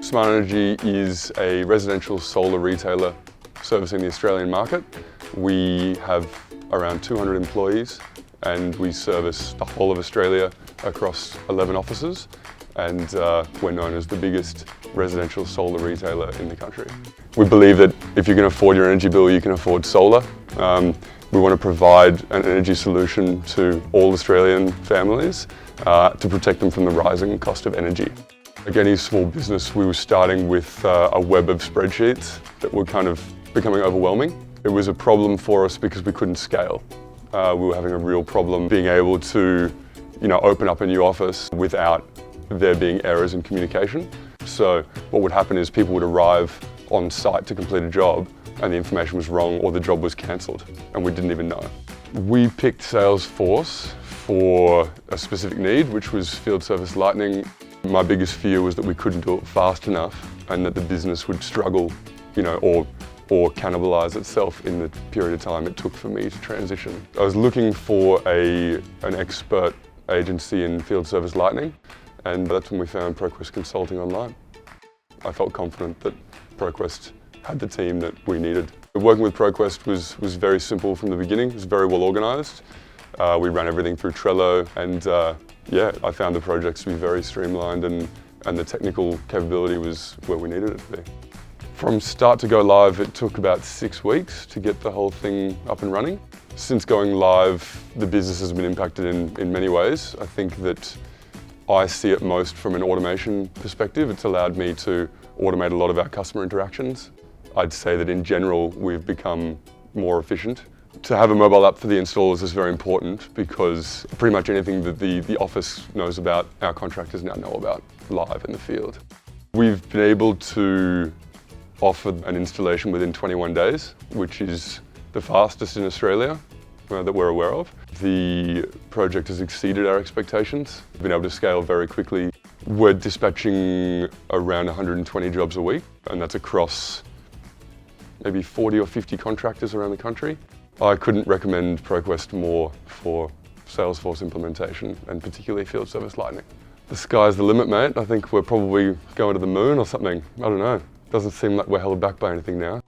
Smart Energy is a residential solar retailer servicing the Australian market. We have around 200 employees and we service the whole of Australia across 11 offices, and we're known as the biggest residential solar retailer in the country. We believe that if you can afford your energy bill, you can afford solar. We want to provide an energy solution to all Australian families to protect them from the rising cost of energy. Like any small business, we were starting with a web of spreadsheets that were kind of becoming overwhelming. It was a problem for us because we couldn't scale. We were having a real problem being able to, open up a new office without there being errors in communication. So what would happen is people would arrive on site to complete a job and the information was wrong or the job was cancelled and we didn't even know. We picked Salesforce for a specific need, which was field service lightning. My biggest fear was that we couldn't do it fast enough and that the business would struggle, or cannibalise itself in the period of time it took for me to transition. I was looking for an expert agency in field service lightning, and that's when we found ProQuest Consulting online. I felt confident that ProQuest had the team that we needed. Working with ProQuest was very simple from the beginning. It was very well organised. We ran everything through Trello, and I found the projects to be very streamlined, and the technical capability was where we needed it to be. From start to go live, it took about 6 weeks to get the whole thing up and running. Since going live, the business has been impacted in many ways. I think that I see it most from an automation perspective. It's allowed me to automate a lot of our customer interactions. I'd say that in general, we've become more efficient. To have a mobile app for the installers is very important because pretty much anything that the office knows about, our contractors now know about live in the field. We've been able to offer an installation within 21 days, which is the fastest in Australia that we're aware of. The project has exceeded our expectations. We've been able to scale very quickly. We're dispatching around 120 jobs a week, and that's across maybe 40 or 50 contractors around the country. I couldn't recommend ProQuest more for Salesforce implementation, and particularly field service lightning. The sky's the limit, mate. I think we're probably going to the moon or something. I don't know. Doesn't seem like we're held back by anything now.